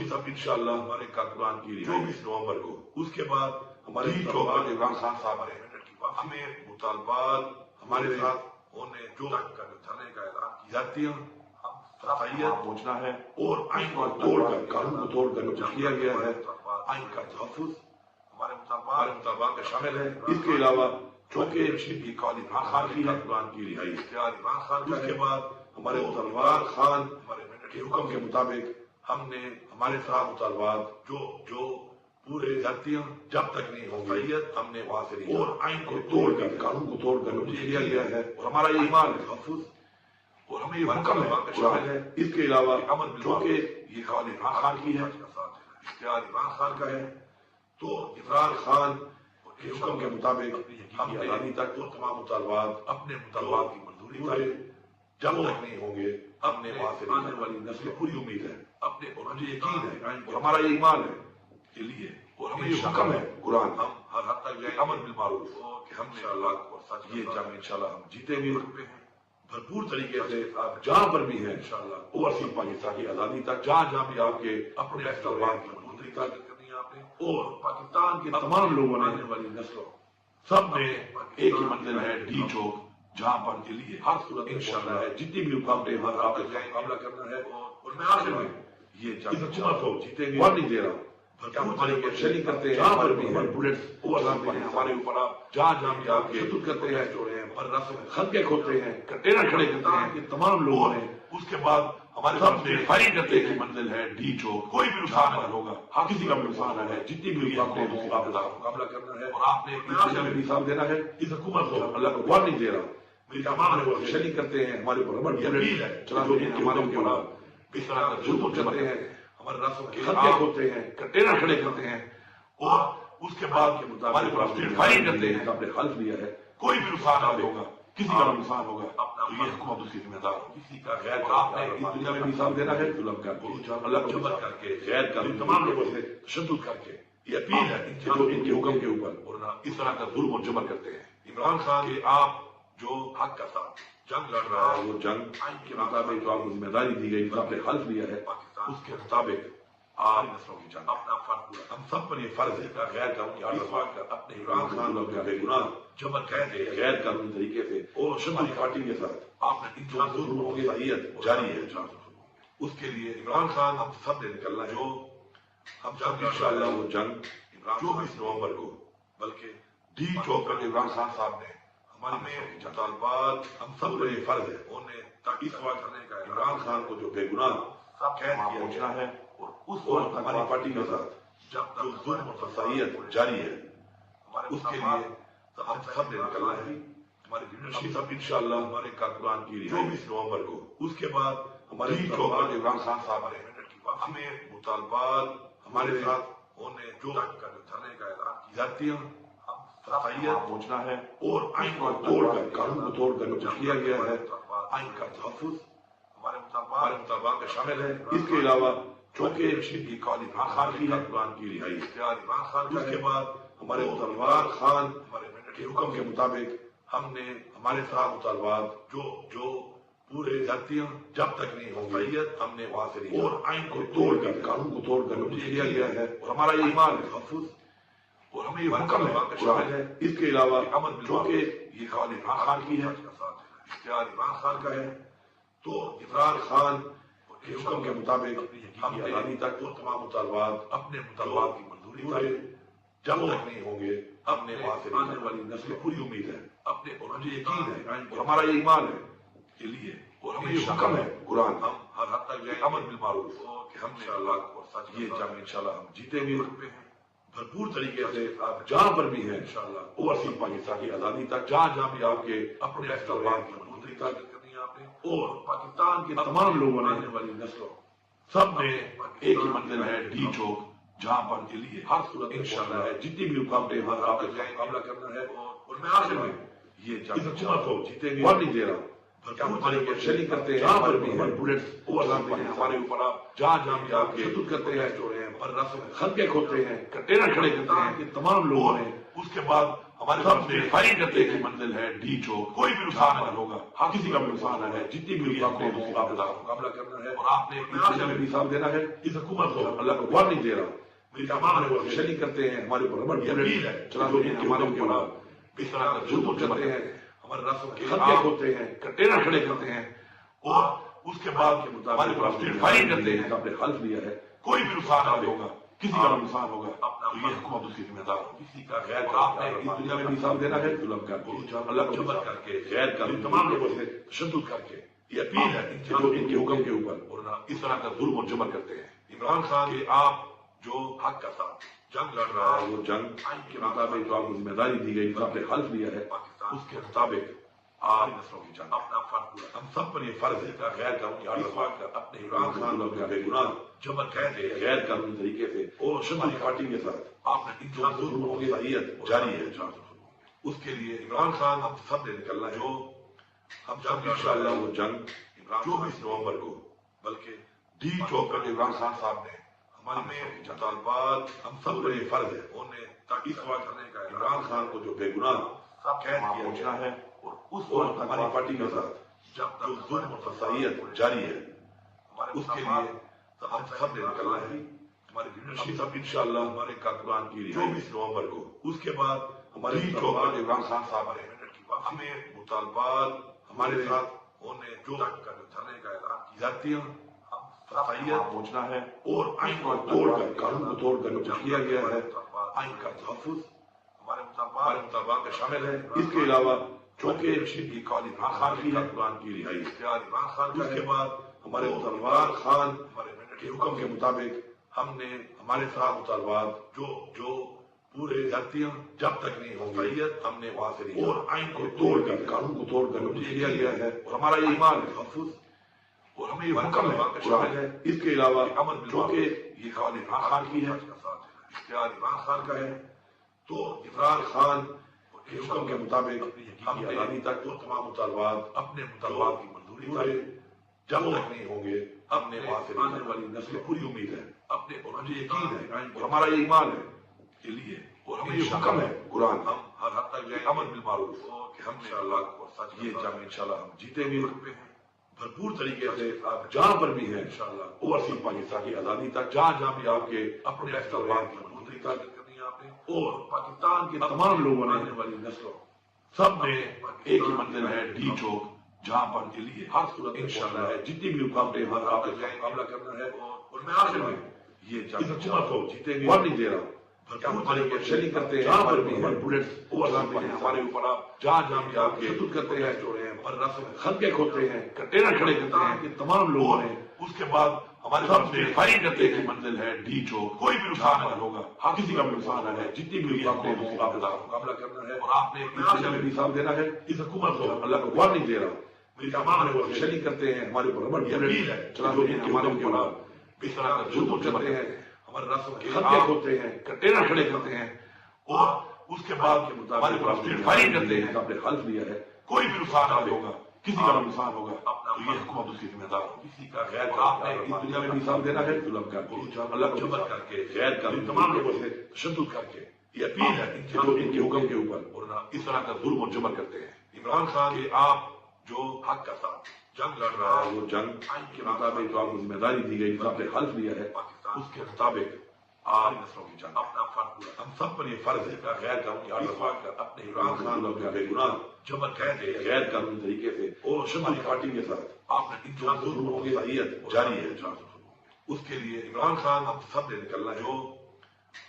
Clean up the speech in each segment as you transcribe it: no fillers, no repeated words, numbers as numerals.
صاحب انشاءاللہ ہمارے کارکنان کی 24 نومبر کو، اس کے بعد ہمارے چوک پر عمران خان صاحب ہمیں مطالبات ہمارے ساتھ ہونے جو دھرنے کا اعلان کی جاتی ہیں، صلاحیت پہنچنا ہے اور آئین کو توڑ کر، قانون کو توڑ کر جو کیا گیا ہے آئین کا تحفظ ہمارے مطالبات میں شامل ہے۔ اس کے علاوہ چونکہ رشید کی قاضی عمران خان کی قرآن کی رہائی اختیار عمران خان کا، اس کے بعد ہمارے مطالبات خان کے حکم کے مطابق ہم نے ہمارے ساتھ مطالبات جو پورے جاتی ہیں جب تک نہیں ہو صلاحیت ہم نے وہاں سے نہیں، اور آئین کو توڑ کر، قانون کو توڑ کر جو کیا گیا ہے اور ہمارا یہ ایمان ہے تحفظ اور ہمیں یہ حکم ہے شامل ہے۔ اس کے علاوہ چونکہ یہ قاضی عمران خان کی ہے، اختیار عمران خان کا ہے، تو عمران خان کے حکم کے مطابق ہم نے ابھی تک وہ تمام مطالبات اپنے مطالبات کی منظوری تھے جب تک نہیں ہوں گے ہم نے وہاں سے آنے والی نسل پوری امید ہے اپنے، اور مجھے یقین ہے اور ہمارا یہ ایمان ہے کے لیے، اور ہمیں یہ حکم ہے قرآن ہم ہر حد تک جائیں امر بالمعروف کہ ہم نے اللہ اور سچ یہ جنگ انشاءاللہ ہم جیتیں گے بھرپور طریقے سے۔ آپ جہاں پر بھی ہیں انشاءاللہ اوورسیز پاکستان کی آزادی تک، جہاں بھی آپ کے اپنے اختلافات کی منظوری تک کرنی ہے آپ نے، اور پاکستان کے تمام لوگوں نے آنے والی نسلوں سب نے ایک ہی منزل ہے ڈی چوک، جہاں پر کے لیے ہر صورت انشاءاللہ ہے جتنی بھی رکاوٹیں ہمارا آپ کا مقابلہ کرنا ہے، اور میں آخر میں یہ جنگ حکومت کو جیتیں گے، اور نہیں دے رہا ہوں ہمارے شیئرنگ کرتے ہیں جہاں پر بھی ہیں بلٹس ہمارے اوپر آپ جہاں بھی آپ کے خود کرتے ہیں پر رسم خلقے کھوتے ہیں، کنٹینر کھڑے کرتے ہیں کہ تمام لوگوں نے، اس کے بعد ہمارے سب نے فائرنگ کرتے ہیں منزل ہے ڈی چوک، کوئی بھی نقصان نہ ہوگا، ہر کسی کا بھی نقصان ہے، جتنی بھی رکاوٹیں ہیں مقابلہ کرنا ہے، اور آپ نے بھی حساب دینا ہے اس حکومت کو، اللہ کو وارننگ دے رہا ہوں میری تمام شیئرنگ کرتے ہیں ہمارے اوپر ربڑ اپیل ہے چلاتے ہیں ہمارے اوپر اس طرح کا ظلم کرتے ہیں، ہمارے رسم کے خلقے ہوتے ہیں، کنٹینر کھڑے کرتے ہیں، اور اس کے بعد ہمارے اوپر فائرنگ کرتے ہیں، آپ نے حلف لیا ہے کوئی بھی نقصان نہ ہوگا، کسی کا نقصان ہوگا تو یہ حکومت اس کی ذمہ دار ہوگی، کسی کا غیر آپ نے اس دنیا میں بھی حساب دینا ہے، ظلم کر کے اللہ کو جبر کر کے غیر کر تمام لوگوں سے تشدد کر کے یہ اپیل ہے جو ان کے حکم کے اوپر اور اس طرح کا ظلم اور جبر کرتے ہیں۔ عمران خان کے آپ جو حق کا ساتھ جنگ لڑ رہا ہے، وہ جنگ آئین کے مطابق جو آپ کو ذمہ داری دی گئی، جو آپ نے حلف لیا ہے اس کے مطابق آپ نسلوں کی جنگ اپنا فرض پورا، ہم سب پر یہ فرض ہے غیر قانونی آرڈر کر اپنے عمران خان کا بے گناہ جبر کہہ دے غیر قانونی طریقے سے اور شمالی پارٹی کے ساتھ آپ نے انسان ظلموں کی صحیحیت جاری ہے، اس کے لیے عمران خان ہم سب نے نکلنا ہے، جو ہم سب انشاءاللہ وہ جنگ 24 نومبر کو، بلکہ ڈی چوک پر عمران خان صاحب نے ہمارے مطالبات ہم سب کو یہ فرض ہے انہیں تاکہ سوا کرنے کا عمران خان کو جو بے گناہ قید کیا پہنچنا ہے، اور اس وقت ہماری پارٹی کے ساتھ جب جو ظلم اور صحیحیت جاری ہے اس کے لیے ہم سب نے نکلنا ہے۔ ہمارے لیڈرشپ سب انشاءاللہ ہمارے کارکنان کی 24 نومبر کو، اس کے بعد ہمارے چوک پر عمران خان صاحب نے ہمیں مطالبات ہمارے ساتھ ہونے جو دھرنے کا اعلان کی جاتی ہیں صلاحیت پہنچنا ہے، اور آئین کو توڑ کر، قانون کو توڑ کر جو کیا گیا ہے آئین کا تحفظ ہمارے مطالبات میں شامل ہے۔ اس کے علاوہ چونکہ رشید کی قاضی عمران خان کی قرآن کی رہائی اختیار عمران خان کا، اس کے بعد ہمارے مطالبات خان کے حکم کے مطابق ہم نے ہمارے ساتھ مطالبات جو پورے جاتی ہیں جب تک نہیں ہو صلاحیت ہم نے وہاں سے نہیں، اور آئین کو توڑ کر، قانون کو توڑ کر جو کیا گیا ہے اور ہمارا یہ ایمان ہے تحفظ اور ہمیں یہ حکم ہے قرآن ہے۔ اس کے علاوہ چونکہ یہ قاضی عمران خان کی ہے، اختیار عمران خان کا ہے، تو عمران خان کے حکم کے مطابق ہم نے ابھی تک وہ تمام مطالبات اپنے مطالبات کی منظوری تھے جب تک نہیں ہوں گے ہم نے وہاں سے آنے والی نسل پوری امید ہے اپنے، اور مجھے یقین ہے اور ہمارا یہ ایمان ہے کے لیے، اور ہمیں یہ حکم ہے قرآن ہم ہر حد تک جائیں امر بالمعروف کہ ہم نے اللہ اور سچ یہ جنگ انشاءاللہ ہم جیتیں گے بھرپور طریقے سے۔ آپ جہاں پر بھی ہیں انشاءاللہ اوورسیز پاکستان کی آزادی تک، جہاں بھی آپ کے اپنے اختلافات کی منظوری تک کرنی ہے آپ نے، اور پاکستان کے تمام لوگوں نے آنے والی نسلوں سب نے ایک ہی منزل ہے ڈی چوک، جہاں پر کے لیے ہر صورت انشاءاللہ ہے جتنی بھی رکاوٹیں ہمارا آپ کا مقابلہ کرنا ہے، اور میں آخر میں یہ جنگ حکومت کو جیتیں گے، وارننگ دے رہا ہوں بھرپور شیئرنگ کرتے ہیں جہاں پر بھی ہیں بلٹس ہمارے اوپر آپ جہاں بھی آپ کے خود کرتے ہیں پر رسم خلقے کھوتے ہیں، کنٹینر کھڑے کرتے ہیں کہ تمام لوگوں نے، اس کے بعد ہمارے سامنے فائرنگ کرتے کی منزل ہے ڈی چوک، کوئی بھی نقصان اگر ہوگا، کسی کا بھی نقصان ہے، جتنی بھی مقابلہ کرنا ہے، اور آپ نے بھی حساب دینا ہے اس حکومت کو، اللہ کو وارننگ دے رہا ہوں، میری تمام شریک کرتے ہیں، ہمارے اوپر ربڑ کی اپیل ہے، چلاتے ہیں ہمارے اوپر اس طرح کا ظلم چلتے ہیں، ہمارے راسوں کے خطے ہوتے ہیں، کنٹینر کھڑے کرتے ہیں، اور اس کے بعد کے مطابق ہمارے فائرنگ کرتے ہیں، آپ نے حلف لیا ہے کوئی بھی نقصان نہ ہوگا، کسی کا بھی نقصان ہوگا تو یہ حکومت اس کی ذمہ دار ہوگی، کسی کا غیر آپ نے اس دنیا میں بھی حساب دینا ہے، ظلم کر کے اللہ کو جبر کر کے غیر کر تمام لوگوں سے تشدد کر کے یہ اپیل ہے ان کے حکم کے اوپر، اور اس طرح کا ظلم اور جبر کرتے ہیں۔ عمران خان کے آپ جو حق کا ساتھ جنگ لڑ رہا ہے، وہ جنگ کے مطابق جو آپ کو ذمہ داری دی گئی، آپ نے حلف لیا ہے، اس کے مطابق آپ نسلوں کی جنگ اپنا فرض پورا، ہم سب پر یہ فرض ہے کہ غیر قانونی آرڈر کر اپنے عمران خان اور بے گناہ جبر کہتے ہیں غیر قانونی طریقے سے اور شمالی پارٹی کے ساتھ آپ نے ان جو ظلموں کی صلاحیت جاری ہے، اس کے لیے عمران خان ہم سب نے نکلنا ہے، جو ہم جنگ انشاءاللہ وہ جنگ 24 نومبر کو، بلکہ ڈی چوک پر عمران خان صاحب نے ہمیں مطالبات ہم سب پر یہ فرض ہے، انہیں تاکہ سوا کرنے کا عمران خان کو جو بے گناہ قید کیا پہنچنا ہے، اور اس وقت ہماری پارٹی کے ساتھ جب تک ظلم اور فسائیت جاری ہے، اس کے لیے ہم سب نے نکلنا ہے، ہمارے یونیورسٹی سب انشاءاللہ ہمارے کارکنان کی 24 نومبر کو، اس کے بعد ہمارے چوک پر عمران خان صاحب آئے، ہمیں مطالبات ہمارے ساتھ انہیں جو تک کا دھرنے کا اعلان کی جاتی ہے، فسائیت پہنچنا ہے، اور آئین کو توڑ کر قانون کو توڑ کر جو کیا گیا ہے آئین کا تحفظ ہمارے مطالبات کا شامل ہے۔ اس کے علاوہ چونکہ کی قاضی عمران خان کی کارکنان کی رہائی اختیار عمران خان کا، اس کے بعد ہمارے مطالبات خان کے حکم کے مطابق ہم نے ہمارے ساتھ مطالبات جو پورے جاتی ہیں جب تک نہیں ہو فسائیت ہم نے وہاں سے نہیں، اور آئین کو توڑ کر قانون کو توڑ کر جو کیا گیا ہے، اور ہمارا یہ ایمان ہے تحفظ، اور ہمیں یہ حکم ہے۔ اس کے علاوہ چونکہ یہ قاضی عمران خان کی ہے، اختیار عمران خان کا ہے، تو عمران خان کے حکم کے مطابق ہم نے آزادی تک تو تمام مطالبات اپنے مطالبات کی منظوری کرے جب تک نہیں ہوں گے، ہم نے وہاں سے آنے والی نسل پوری امید ہے، اپنے اور مجھے یقین ہے اور ہمارا یہ ایمان ہے کے لیے، اور ہمیں یہ حکم ہے قرآن، ہم ہر حد تک یہ امر بالمعروف کہ ہم نے اللہ کو سچ یہ جنگ انشاءاللہ ہم جیتیں گے بھرپور طریقے سے، آپ جہاں پر بھی ہیں انشاءاللہ اوورسیز پاکستان کی آزادی تک، جہاں جہاں بھی آپ کے اپنے اختلافات کی منظوری تک، اور پاکستان کے تمام لوگوں نے آنے والی نسلوں سب نے ایک ہی منزل ہے ڈی چوک، جہاں پر کے لیے ہر صورت انشاءاللہ ہے جتنی بھی رکاوٹیں ہیں آپ کا مقابلہ کرنا ہے، اور میں آخر میں یہ جنگ حکومت کو جیتیں گے، وارننگ دے رہا ہوں، بھرپور طریقے سے شریک کرتے ہیں، جہاں پر بھی ہیں بلٹس اوورسیز ہیں ہمارے اوپر، آپ جہاں جہاں بھی آپ کے تشدد کرتے ہیں، جوڑے ہیں پر رسم خنقے کھودتے ہیں، کنٹینر کھڑے کرتے ہیں، یہ تمام لوگوں نے اس کے بعد ہمارے سامنے فائرنگ کرتے کی منزل ہے ڈی چوک، کوئی بھی نقصان اگر ہوگا، کسی کا بھی نقصان ہے، جتنی بھی رکاوٹیں ہیں مقابلہ کرنا ہے، اور آپ نے اس میں بھی حساب دینا ہے اس حکومت کو، اللہ کو وارننگ دے رہا ہوں، میری تمام شریک کرتے ہیں، ہمارے اوپر ربڑ کی اپیل ہے، چلاتے ہیں ہمارے اوپر اس طرح کا ظلم چلتے ہیں، ہمارے راسوں کے خطے ہوتے ہیں، کنٹینر کھڑے کرتے ہیں، اور اس کے بعد کے مطابق فائرنگ کرتے ہیں، آپ نے حلف لیا ہے کوئی بھی نقصان نہ ہوگا، کسی کا بھی نقصان ہوگا تو یہ حکومت اس کی ذمہ دار ہوگی، کسی کا غیر آپ نے اس دنیا میں بھی حساب دینا ہے، ظلم کر کے اللہ کو جبر کر کے غیر کر تمام لوگوں سے تشدد کر کے یہ اپیل ہے ان کے حکم کے اوپر، اور اس طرح کا ظلم اور جبر کرتے ہیں۔ عمران خان کے آپ جو حق کا ساتھ جنگ لڑ رہا ہے، وہ جنگ کے مطابق جو آپ کو ذمہ داری دی گئی، آپ نے حلف لیا ہے، اس کے مطابق آپ نسلوں کی جنگ اپنا فرض پورا، ہم سب پر یہ فرض ہے کہ غیر قانونی آرڈر کر اپنے عمران خان اور بے گناہ جبر کہتے ہیں غیر قانونی طریقے سے اور شمالی پارٹی کے ساتھ آپ نے ان جو ظلموں کی صلاحیت جاری ہے، اس کے لیے عمران خان ہم سب نے نکلنا ہے، جو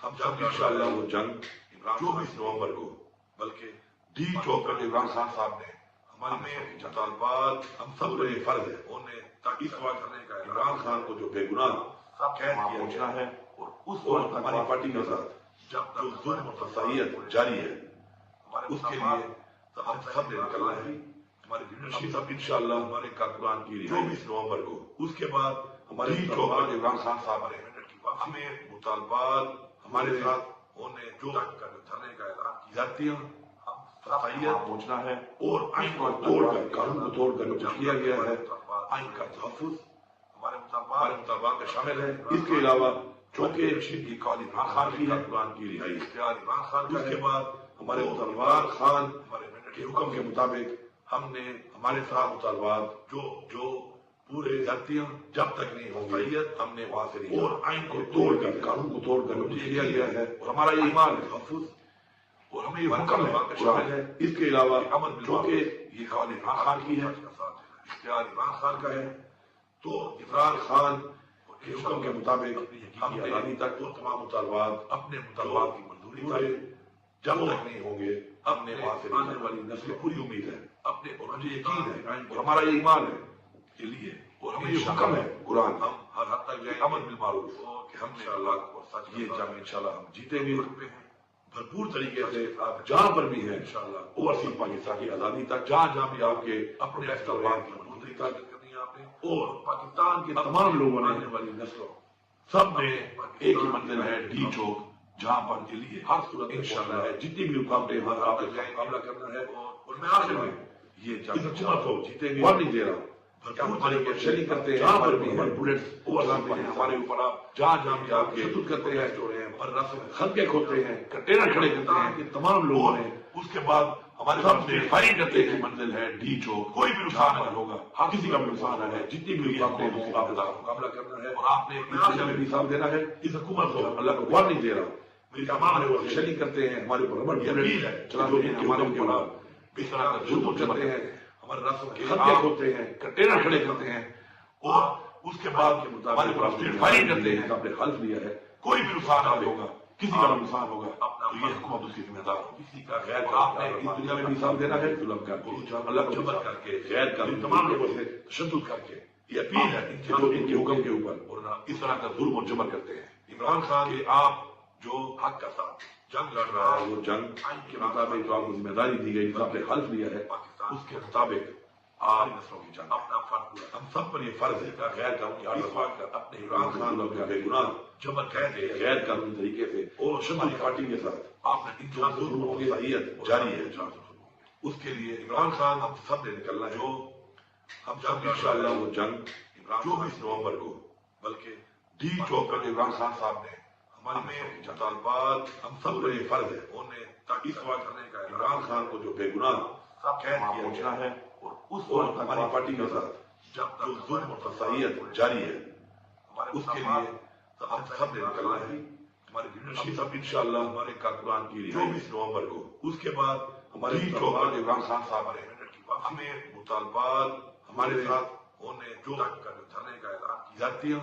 ہم جنگ انشاءاللہ وہ جنگ 24 نومبر کو، بلکہ ڈی چوک پر عمران خان صاحب نے ہمیں مطالبات ہم سب پر یہ فرض ہے، انہیں تاکہ سوا کرنے کا عمران خان کو جو بے گناہ قید کیا پہنچنا ہے، اور اس وقت ہماری پارٹی کے ساتھ جب تک ظلم اور فسائیت جاری ہے، اس کے لیے ہم سب نے نکلنا ہے، ہمارے یونیورسٹی سب انشاءاللہ ہمارے کارکنان کی 24 نومبر کو، اس کے بعد ہمارے ڈی چوک پر عمران خان صاحب آئے، ہمیں مطالبات ہمارے ساتھ انہیں جو تک کا دھرنے کا اعلان کی جاتی ہے، فسائیت پہنچنا ہے، اور آئین کو توڑ کر قانون کو توڑ کر جو کیا گیا ہے آئین کا تحفظ ہمارے مطالبات کا شامل ہے۔ اس کے علاوہ چونکہ کی قاضی عمران خان کی کارکنان کی رہائی اختیار عمران خان کا، اس کے بعد ہمارے عمران خان کے حکم کے مطابق ہم نے ہمارے ساتھ مطالبات جو پورے جاتیاں جب تک نہیں ہوں گی ہم نے وہاں سے نہیں اور آئین کو توڑ کر قانون کو توڑ کر کیا گیا ہے اور ہمارا یہ ایمان ہے تحفظ اور ہمیں یہ حکم ہے قرآن ہے اس کے علاوہ چونکہ یہ قوال عمران خان کی ہے اختیار عمران خان کا ہے تو عمران خان کے حکم کے مطابق ہم آزادی تک وہ تمام مطالبات اپنے مطالبات کی منظوری تک جب تک نہیں ہوں گے اپنے وہاں سے آنے والی نسل پوری امید ہے اپنے اور مجھے یقین ہے اور ہمارا یہ ایمان ہے کے لیے اور ہمیں یہ حکم ہے قرآن ہم ہر حد تک جائیں امر بالمعروف کہ ہم نے اللہ کو سچ یہ جنگ انشاءاللہ ہم جیتے بھی بھرپور طریقے سے آپ جہاں پر بھی ہیں انشاءاللہ اوورسیز پاکستان کی آزادی تک جہاں بھی آپ کے اپنے اختلافات کی منظوری تک کرنی ہے آپ نے اور پاکستان کے تمام لوگوں نے آنے والی نسلوں سب نے ایک ہی منزل ہے ڈی چوک جہاں پر کے لیے ہر صورت انشاءاللہ ہے جتنی بھی رکاوٹیں ہمارا آپ مقابلہ کرنا ہے اور میں آخر میں یہ جنگ حکومت کو جیتے گے نہیں دے رہا شریک کرتے ہیں جہاں پر بھی بلٹس ہمارے اوپر آپ جہاں بھی آپ کے شدت کرتے ہیں خلقے کھوتے ہیں کنٹینر کھڑے کرتے ہیں کہ تمام لوگوں نے اس کے بعد ہمارے سامنے فائرنگ کرتے ہیں منزل ہے ڈی چوک کوئی بھی نقصان نہ ہوگا ہر کسی کا بھی نقصان ہے جتنی بھی مقابلہ کرنا ہے اور آپ نے بھی حساب دینا ہے اس حکومت کو اللہ کو گوار نہیں دے رہا میری تمام لوگ شریک کرتے ہیں ہمارے اوپر ہمارے اوپر اس طرح کا ظلم کرتے ہیں خطے ہوتے ہیں کنٹینر کھڑے کرتے ہیں اور اس کے بعد ہمارے اوپر فائرنگ کرتے ہیں آپ نے حلف لیا ہے کوئی بھی نقصان نہ ہوگا کسی کا نقصان ہوگا تو یہ حکومت اس کی ذمہ دار ہوگی کسی کا غیر آپ نے اس دنیا میں بھی حساب دینا ہے ظلم کر کے اللہ کو جبر کر کے غیر کر تمام لوگوں سے تشدد کر کے یہ اپیل ہے ان کے حکم کے اوپر اور اس طرح کا ظلم اور جبر کرتے ہیں عمران خان کے آپ جو حق کا ساتھ جنگ لڑ رہا ہے وہ جنگ آئین کے مطابق جو آپ کو ذمہ داری دی گئی آپ نے حلف لیا ہے اس کے مطابق آپ نسلوں کی جنگ اپنا فرض پورا ہم سب پر یہ فرض ہے غیر قانونی آرڈر کر اپنے عمران خان کا بے گناہ جبر کہہ کے غیر قانونی طریقے سے اور شمالی پارٹی کے ساتھ آپ نے انسان ظلموں کی صحیحیت جاری ہے اس کے لیے عمران خان ہم سب نے نکلنا ہے جو ہم جب انشاءاللہ وہ جنگ 24 نومبر کو بلکہ ڈی چوک پر عمران خان صاحب نے ہمارے مطالبات ہم سب پر یہ فرض ہے انہیں تاکہ سوا کرنے کا عمران خان کو جو بے گناہ قید کیا گیا ہے اور اس وقت ہماری پارٹی کے ساتھ جب تک ظلم اور صحیحیت جاری ہے اس کے لیے ہم سب نے نکلنا ہے ہماری لیڈرشپ سب انشاءاللہ ہمارے کارکنان کی 24 نومبر کو اس کے بعد ہمارے چوک پر عمران خان صاحب ہمیں مطالبات ہمارے ساتھ انہیں جو دھرنے کا اعلان کی جاتی ہے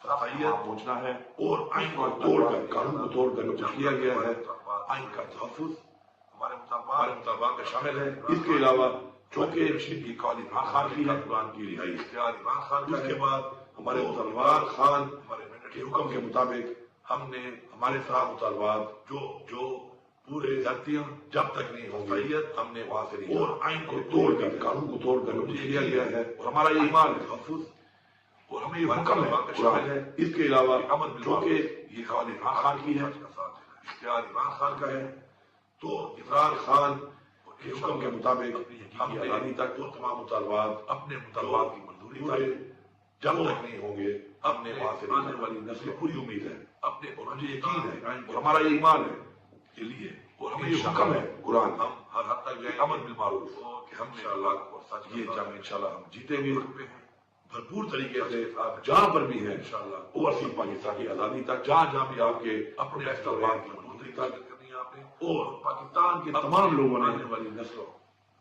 پہنچنا ہے اور آئین کو توڑ کر قانون کو توڑ کر جو کیا گیا ہے آئین کا تحفظ ہمارے مطالبات کا شامل ہے اس کے علاوہ چونکہ یہ قوال عمران خان کی ہے قرآن کی رہائی اختیار عمران خان اس کے بعد ہمارے عمران خان کے حکم کے مطابق ہم نے ہمارے ساتھ مطالبات جو پورے جاتیاں جب تک نہیں ہوں گی ہم نے وہاں سے نہیں اور آئین کو توڑ کر قانون کو توڑ کر کیا گیا ہے اور ہمارا یہ ایمان ہے تحفظ اور ہمیں یہ حکم ہے قرآن ہے اس کے علاوہ چونکہ یہ قوال عمران خان کی ہے اختیار عمران خان کا ہے تو عمران خان کے حکم کے مطابق ہم نے آزادی تک وہ تمام مطالبات اپنے مطالبات کی منظوری تک جب تک نہیں ہوں گے اپنے وہاں سے آنے والی نسل پوری امید ہے اپنے اور مجھے یقین ہے اور ہمارا یہ ایمان ہے کے لیے اور ہمیں یہ حکم ہے قرآن ہم ہر حد تک جائیں امر بالمعروف کہ ہم نے اللہ کو سچ یہ جنگ انشاءاللہ ہم جیتے بھی بھرپور طریقے سے آپ جہاں پر بھی ہیں انشاءاللہ اوورسیز پاکستان کی آزادی تک جہاں بھی آپ کے اپنے اختلافات کی منظوری تک کرنی ہے آپ نے اور پاکستان کے تمام لوگوں نے آنے والی نسلوں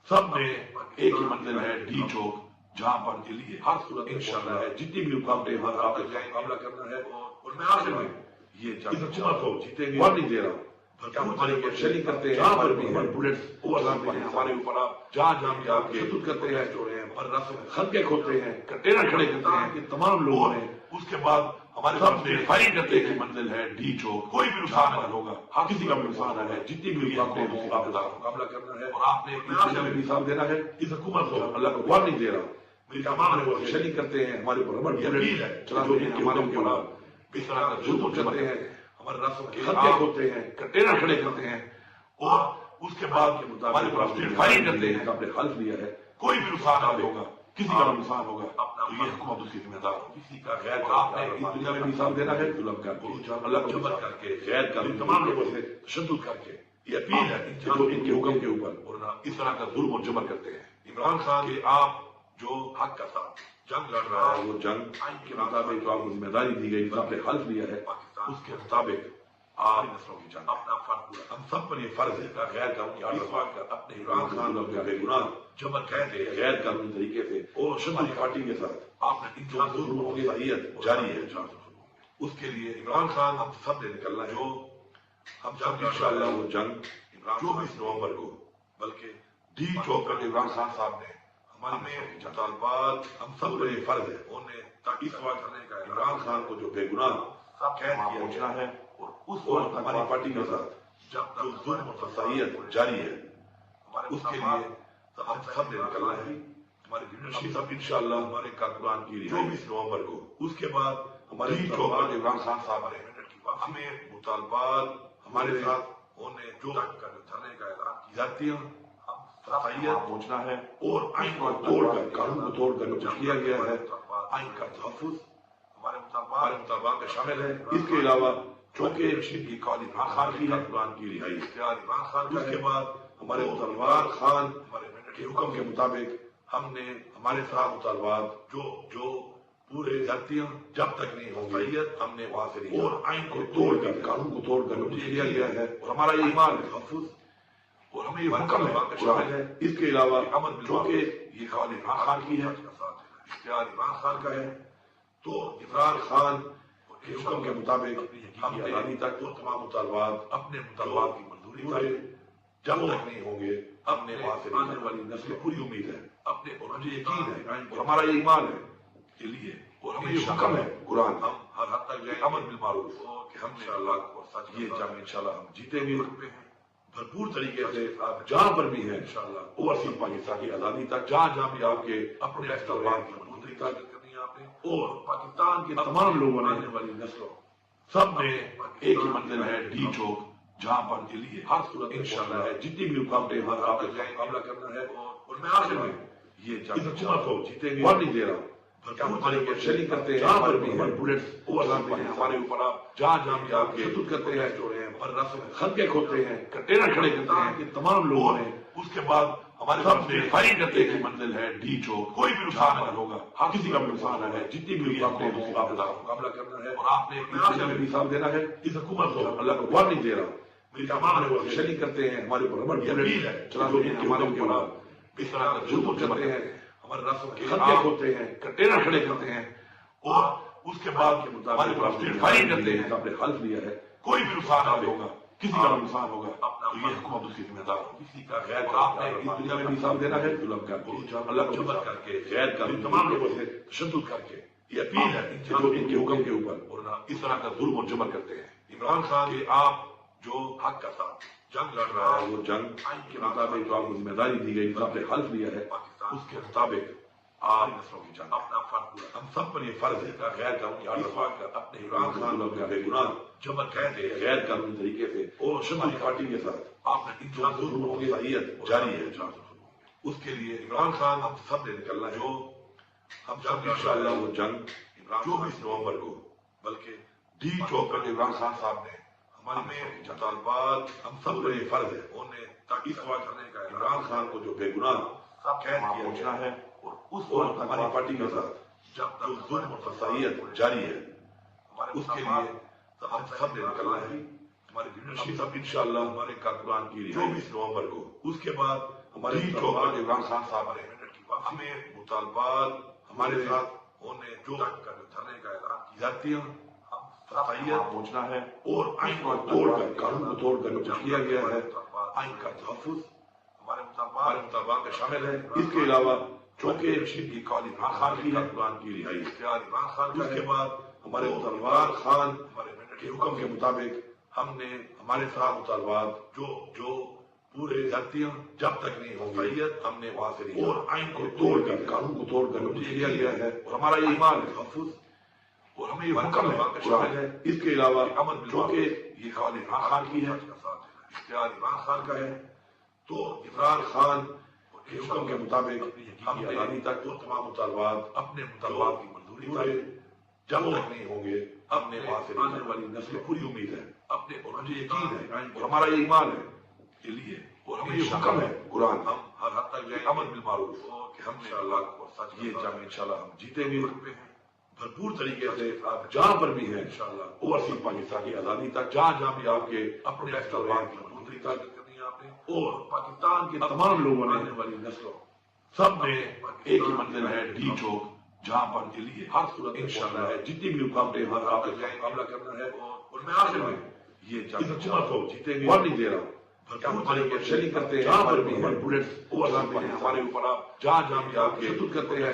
سب نے ایک ہی منزل ہے ڈی چوک جہاں پر کے لیے ہر صورت انشاءاللہ ہے جتنی بھی رکاوٹیں ہمارا آپ کا مقابلہ کرنا ہے اور میں آخر میں یہ جنگ حکومت کو جیتے گے نہیں دے رہا بھرپور طریقے سے شریک کرتے ہیں جہاں پر بھی بلٹس ہمارے اوپر آپ جہاں بھی آپ کے شدت کرتے ہیں خلقے کھوتے ہیں کنٹینر کھڑے کرتے ہیں کہ تمام لوگوں نے اس کے بعد ہمارے سامنے فائرنگ کرتے ہیں منزل ہے ڈی چوک کوئی بھی نقصان نہ ہوگا ہر کسی کا بھی نقصان ہے جتنی بھی مقابلہ کرنا ہے اور آپ نے بھی حساب دینا ہے اس حکومت کو اللہ کو گوار نہیں دے رہا میری تمام لوگ شریک کرتے ہیں ہمارے اوپر ہمارے اوپر اس طرح کا ظلم کرتے ہیں ہمارے رسم کے خطے ہوتے ہیں کنٹینر کھڑے کرتے ہیں اور اس کے بعد ہمارے اوپر فائرنگ کرتے ہیں آپ نے حلف لیا ہے کوئی بھی نقصان نہ ہوگا کسی کا بھی نقصان ہوگا تو یہ حکومت اس کی ذمہ دار ہوگی کسی کا غیر آپ نے اس دنیا میں بھی حساب دینا ہے ظلم کر کے اللہ کو جبر کر کے غیر کر تمام لوگوں سے تشدد کر کے یہ اپیل ہے جو ان کے حکم کے اوپر اور اس طرح کا ظلم و جبر کرتے ہیں۔ عمران خان کہ آپ جو حق کا ساتھ جنگ لڑ رہا ہے وہ جنگ کے مطابق جو آپ کو ذمہ داری دی گئی، آپ نے حلف لیا ہے اس کے مطابق آپ نسلوں کی جنگ اپنا فرض پورا، ہم سب پر یہ فرض ہے کہ غیر قانونی آرڈر کر اپنے عمران خان اور بے گناہ جبر کہتے ہیں غیر قانونی طریقے سے اور شمالی پارٹی کے ساتھ آپ نے ان جو ظلموں کی صحیحت جاری ہے اس کے لیے عمران خان ہم سب نے نکلنا ہے، جو ہم سب انشاءاللہ وہ جنگ 24 نومبر کو، بلکہ ڈی چوک پر عمران خان صاحب نے ہمارے مطالبات ہم سب پر یہ فرض ہے انہیں تاکہ سوال کرنے کا عمران خان کو جو بے گناہ قید کیا پہنچنا ہے اور اس وقت ہماری پارٹی کے ساتھ جب جو ظلم اور صحیحت جاری ہے اس کے لیے ہم سب نے نکلنا ہے۔ ہمارے یونیورسٹی سب انشاءاللہ ہمارے کارکنان کی 24 نومبر کو، اس کے بعد ہمارے چوک پر عمران خان صاحب نے ہمیں مطالبات ہمارے ساتھ انہیں جو دھرنے کا اعلان کی جاتی ہے صحیحت پہنچنا ہے اور آئین کو توڑ کر قانون کو توڑ کر جو کیا گیا ہے آئین کا تحفظ ہمارے مطالبات میں شامل ہے۔ اس کے علاوہ چونکہ رشید کی قاضی خان کی قرآن کی رہائی اختیار عمران خان کا، اس کے بعد ہمارے مطالبات خان کے حکم کے مطابق ہم نے ہمارے ساتھ مطالبات جو پورے جاتیاں جب تک نہیں ہوں صحیحت ہم نے وہاں سے نہیں اور آئین کو توڑ کر قانون کو توڑ کر جو کیا گیا ہے اور ہمارا یہ ایمان ہے تحفظ اور ہمیں یہ حکم ہے شامل ہے۔ اس کے علاوہ چونکہ یہ قاضی خان کی ہے اختیار عمران خان کا ہے تو عمران خان کے حکم کے مطابق ہم نے ابھی تک وہ تمام مطالبات اپنے مطالبات کی منظوری پر جب تک نہیں ہوں گے اپنے وہاں سے آنے والی نسل پوری امید ہے اپنے اور مجھے یقین ہے اور ہمارا یہ ایمان ہے کے لیے اور ہمیں یہ حکم ہے قرآن ہم ہر حد تک جائیں امر بالمعروف کہ ہم نے اللہ یہ جنگ انشاءاللہ ہم جیتیں گے بھرپور طریقے سے۔ آپ جہاں پر بھی ہیں انشاءاللہ اوورسیز پاکستان کی آزادی تک جہاں بھی آپ کے اپنے اختلافات کی منظوری تک کرنی ہے آپ نے اور پاکستان کے تمام لوگوں نے آنے والی نسلوں سب نے ایک ہی منزل ہے ڈی چوک جہاں پر کے لیے ہر صورت انشاءاللہ ہے جتنی بھی رکاوٹیں ہمارا آپ کا مقابلہ کرنا ہے اور میں آخر میں یہ جنگ حکومت کو جیتیں گے اور نہیں دے رہا ہوں ہمارے شریک کرتے ہیں جہاں پر بھی ہیں بلٹس ہمارے اوپر آپ جہاں بھی آپ کے خود کرتے ہیں پر رسم خلقے کھوتے ہیں کنٹینر کھڑے کرتے ہیں کہ تمام لوگوں نے اس کے بعد ہمارے سب نے فائرنگ کرتے ہیں منزل ہے ڈی چوک کوئی بھی نقصان نہ ہوگا ہر کسی کا بھی نقصان ہے جتنی بھی رکاوٹیں ہیں اس کا مقابلہ کرنا ہے اور آپ نے بھی حساب دینا ہے اس حکومت کو اللہ کو وارننگ دے رہا ہوں میری تمام شریک کرتے ہیں ہمارے اوپر ربڑ اپیل ہے چلو ہمارے اوپر اس طرح کا ظلم کرتے ہیں ہمارے رسم کے خلقے ہوتے ہیں کنٹینر کھڑے کرتے ہیں اور اس کے بعد ہمارے اوپر فائرنگ کرتے ہیں آپ نے حلف لیا ہے کوئی بھی نقصان نہ ہوگا کسی کا نقصان ہوگا تو یہ حکومت اس کی ذمہ دار ہوگی کسی کا غیر آپ نے اس دنیا میں بھی حساب دینا ہے ظلم کر کے اللہ کو جبر کر کے غیر کر تمام لوگوں سے تشدد کر کے یہ اپیل ہے جو ان کے حکم کے اوپر اور اس طرح کا ظلم اور جبر کرتے ہیں عمران خان کہ آپ جو حق کا ساتھ جنگ لڑ رہا ہے وہ جنگ آئین کے مطابق جو آپ کو ذمہ داری دی گئی آپ نے حلف لیا ہے اس کے مطابق آپ نسلوں کی جنگ اپنا فرض پورا، ہم سب پر یہ فرض ہے کہ غیر قانونی آرڈر کر اپنے عمران خان اور بے گناہ جبر کہتے ہیں غیر قانونی طریقے سے اور شمالی پارٹی کے ساتھ آپ نے ان جو ظلموں کی صحیحت جاری ہے اس کے لیے عمران خان ہم سب نے نکلنا ہے، جو ہم سب انشاءاللہ وہ جنگ 24 نومبر کو، بلکہ ڈی چوک پر عمران خان صاحب نے ہمیں مطالبات ہم سب پر یہ فرض ہے انہیں تاکہ سوال کرنے کا عمران خان کو جو بے گناہ قید کیا پہنچنا ہے اور اس وقت ہماری پارٹی کے ساتھ جب جو ظلم اور صحیحت جاری ہے اس کے لیے ہم سب نے نکلنا ہے۔ ہمارے یونیورسٹی سب انشاءاللہ ہمارے کارکنان کی 24 نومبر کو، اس کے بعد ہمارے چوک پر عمران خان صاحب نے ہمیں مطالبات ہمارے ساتھ انہیں جو دھرنے کا اعلان کی جاتی ہے صحیحت پہنچنا ہے اور آئین کو توڑ کر قانون کو توڑ کر جو کیا گیا ہے آئین کا تحفظ ہمارے مطالبات میں شامل ہے۔ اس کے علاوہ چونکہ رشید کی قاضی خان کی قرآن کی رہائی اختیار عمران خان کا، اس کے بعد ہمارے مطالبات خان کے حکم کے مطابق ہم نے ہمارے ساتھ مطالبات جو پورے جاتیاں جب تک نہیں ہوں صحیحت ہم نے وہاں سے نہیں اور آئین کو توڑ کر قانون کو توڑ کر جو کیا گیا ہے اور ہمارا یہ ایمان ہے تحفظ اور ہمیں یہ حکم ہے قرآن ہے۔ اس کے علاوہ چونکہ یہ قاضی خان کی ہے اختیار عمران خان کا ہے تو عمران خان کے حکم کے مطابق ہم نے ابھی تک وہ تمام مطالبات اپنے مطالبات کی منظوری پر جب تک نہیں ہوں گے اپنے وہاں سے آنے والی نسل پوری امید ہے اپنے اور مجھے یقین ہے اور ہمارا یہ ایمان ہے کے لیے، اور ہمیں یہ حکم ہے قرآن، ہم ہر حد تک جائیں امر بالمعروف کہ ہم انشاءاللہ یہ جنگ انشاءاللہ ہم جیتیں گے بھرپور طریقے سے، آپ جہاں پر بھی ہیں انشاءاللہ اوورسیز پاکستان کی آزادی تک، جہاں جہاں بھی آپ کے اپنے طلبات کی مضبوطی تک کرنی ہے آپ نے، اور پاکستان کے تمام لوگوں نے، آنے والی نسلوں سب نے ایک ہی منزل ہے، ڈی چوک، جہاں پر کے لیے ہر صورت انشاءاللہ ہے جتنی بھی رکاوٹیں ہر آپ کا مقابلہ کرنا ہے، اور میں آخر میں یہ جنگ حکومت کو جیتیں گے، اور نہیں دے رہا ہوں ہمارے شریک کرتے ہیں، جہاں پر بھی ہیں بلٹس ہمارے اوپر، آپ جہاں جہاں بھی آپ کے خود کرتے ہیں،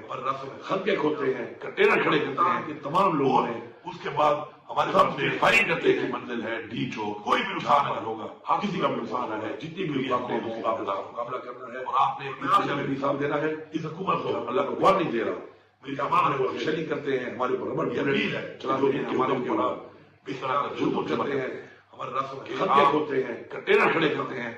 پر خلقے کھوتے ہیں، کنٹینر کھڑے کرتے ہیں کہ تمام لوگوں نے، اس کے بعد ہمارے سامنے فائرنگ کرتے کی منزل ہے ڈی چوک، کوئی بھی نقصان نہ ہوگا، ہر کسی کا بھی نقصان نہ ہے، جتنی بھی رکاوٹیں ہیں آپ کا مقابلہ کرنا ہے، اور آپ نے بھی حساب دینا ہے اس حکومت کو، اللہ کو وار نہیں دے رہا، میری تمام شریک کرتے ہیں، ہمارے اوپر ربڑ کی اپیل ہے، چنانچہ ہمارے اوپر اس طرح کا ظلم کرتے ہیں، ہمارے رسم کے خلقے کھوتے ہیں، کنٹینر کھڑے کرتے ہیں،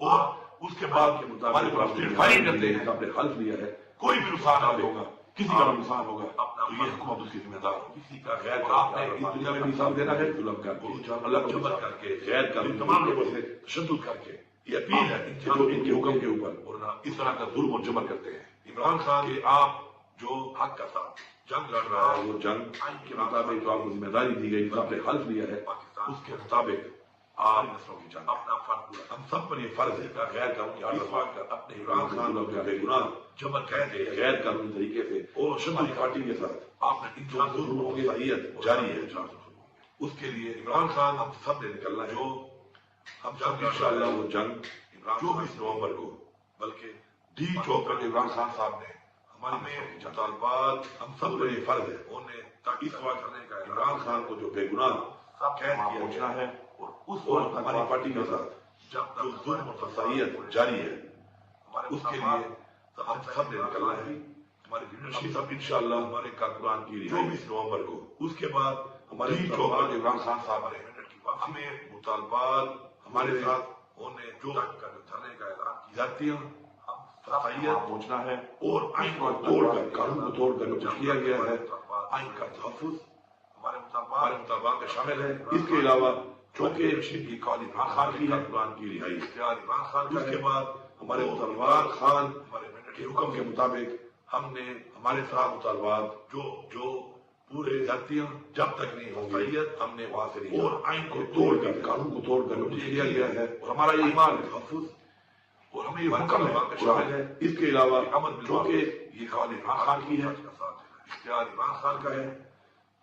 اور اس کے بعد ہمارے اوپر فائرنگ کرتے ہیں، آپ نے حلف لیا ہے کوئی بھی نقصان نہ ہوگا، کسی کا بھی نقصان ہوگا تو یہ حکومت اس کی ذمہ دار ہوگی، کسی کا غیر آپ نے اس دنیا میں بھی حساب دینا ہے، ظلم کر کے، اللہ کو جبر کر کے، غیر کر تمام لوگوں سے تشدد کر کے، یہ اپیل ہے جو ان کے حکم کے اوپر اور اس طرح کا ظلم اور جبر کرتے ہیں۔ عمران خان کہ آپ جو حق کا ساتھ جنگ لڑ رہا ہے، وہ جنگ کے مطابق جو آپ کو ذمہ داری دی گئی، جو آپ نے حلف لیا ہے، اس کے مطابق آپ نسلوں کی جنگ، اپنا فرض پورا، ہم سب پر یہ فرض ہے کہ غیر قانونی آرڈر پا کر اپنے عمران خان اور بے گناہ جبر کہتے ہیں غیر قانونی طریقے سے اور شمالی پارٹی کے ساتھ آپ نے ان جو ظلم کی صحیحیت جاری ہے، اس کے لیے عمران خان ہم سب نے نکلنا ہے، جو ہم سب انشاءاللہ وہ جنگ 24 نومبر کو، بلکہ ڈی چوک پر عمران خان صاحب نے ہمیں مطالبات، ہم سب پر یہ فرض ہے انہیں تاکہ سوا کرنے کا، عمران خان کو جو بے گناہ قید کیا پہنچنا ہے، اور اس وقت ہماری پارٹی کے ساتھ جب تک ظلم اور فسائیت جاری ہے، اس کے لیے ہم سب نے نکلنا ہے، ہمارے لیڈرشپ سب انشاءاللہ ہمارے کارکنان کی 24 نومبر کو، اس کے بعد ہمارے چوک پر عمران خان صاحب نے ہمیں مطالبات ہمارے ساتھ انہیں جو دھرنے کا اعلان کی جاتی ہے، فسائیت پہنچنا ہے، اور آئین کو توڑ کر، قانون کو توڑ کر جو کیا گیا ہے، آئین کا تحفظ ہمارے مطالبات میں شامل ہے۔ اس کے علاوہ چونکہ کی قاضی عمران خان کی کارکنان کی رہائی اختیار عمران خان کا، اس کے بعد ہمارے مطالبات خان کے حکم کے مطابق ہم نے ہمارے ساتھ مطالبات جو پورے جاتیاں جب تک نہیں ہوں گی ہم نے وہاں سے نہیں، اور آئین کو توڑ کر، قانون کو توڑ کر جو کیا گیا ہے، اور ہمارا یہ ایمان ہے تحفظ، اور ہمیں یہ حکم ہے قرآن ہے۔ اس کے علاوہ چونکہ یہ قاضی عمران خان کی ہے، اختیار عمران خان کا ہے،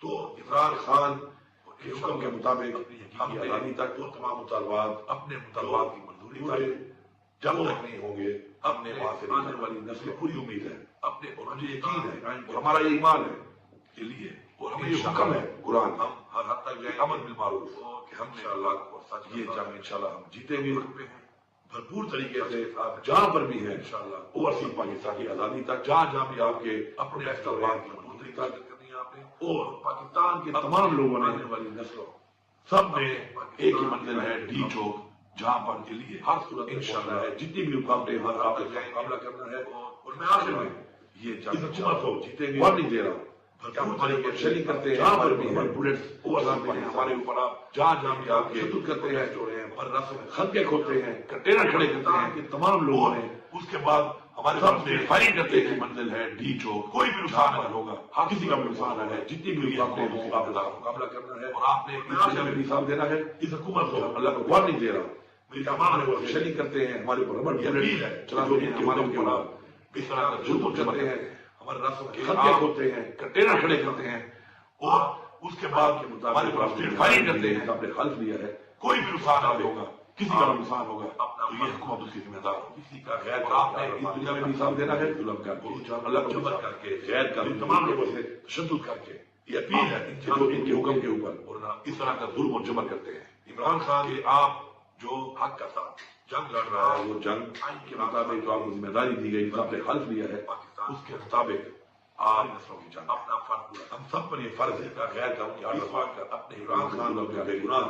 تو عمران خان کے حکم کے مطابق ہم نے آزادی تک وہ تمام مطالبات، اپنے مطالبات کی منظوری تک جب تک نہیں ہوں گے ہم نے وہاں سے آنے والی نسل پوری امید ہے، اپنے اور مجھے یقین ہے اور ہمارا یہ ایمان ہے کے لیے، اور ہمیں یہ حکم ہے قرآن، ہم ہر حد تک جائیں امر بالمعروف کہ ہم نے اللہ کو سچ یہ جنگ انشاءاللہ ہم جیتیں گے بھرپور طریقے سے، آپ جہاں پر بھی ہیں انشاءاللہ اوورسیز پاکستان کی آزادی تک، جہاں جہاں بھی آپ کے اپنے طلبات کی منظوری تک کرنی ہے آپ نے، اور پاکستان کے تمام لوگوں نے، آنے والی نسلوں سب نے ایک ہی منزل ہے ڈی چوک، جہاں پر کے لیے ہر صورت انشاءاللہ ہے جتنی بھی رکاوٹیں ہر آپ کا مقابلہ کرنا ہے، اور میں آخر میں یہ جنگ حکومت کو جیتیں گے، اور نہیں دے رہا ہوں بھرپور طریقے سے شریک کرتے ہیں، جہاں پر بھی ہیں بلٹس ہمارے اوپر، آپ جہاں جہاں بھی آپ کے خود کرتے ہیں، پر رسم خلقے کھوتے ہیں، کنٹینر کھڑے کرتے ہیں کہ تمام لوگوں نے، اس کے بعد ہمارے سامنے فائرنگ کرتے کی منزل ہے ڈی چوک، کوئی بھی نقصان نہ ہوگا، ہر کسی کا بھی نقصان نہ ہے، جتنی بھی رکاوٹیں ہیں آپ کا مقابلہ کرنا ہے، اور آپ نے اس دنیا میں بھی حساب دینا ہے اس حکومت کو، اللہ کو وار نہیں دے رہا، میری تمام شریک کرتے ہیں، ہمارے اوپر ربڑ کی اپیل ہے، چنانچہ ہمارے اوپر اس طرح کا ظلم کرتے ہیں، ہمارے رسم کے خلقے کھوتے ہیں، کنٹینر کھڑے کرتے ہیں، اور اس کے بعد ہمارے اوپر فائرنگ کرتے ہیں، آپ نے حلف لیا ہے کوئی بھی نقصان نہ ہوگا، کسی کا بھی نقصان ہوگا تو یہ حکومت اس کی ذمہ دار ہوگی، کسی کا غیر آپ نے اس دنیا میں بھی حساب دینا ہے، ظلم کر کے، اللہ کو جبر کر کے، غیر کر تمام لوگوں سے تشدد کر کے، یہ اپیل ہے جو ان کے حکم کے اوپر اور اس طرح کا ظلم اور جبر کرتے ہیں۔ عمران خان کہ آپ جو حق کا ساتھ جنگ لڑ رہا ہے، وہ جنگ کے مطابق جو آپ کو ذمہ داری دی گئی، جو آپ نے حلف لیا ہے، اس کے مطابق آپ نسلوں کی جنگ، اپنا فرض پورا، ہم سب پر یہ فرض ہے کہ غیر قانونی آرڈر پا کر اپنے عمران خان اور بے گناہ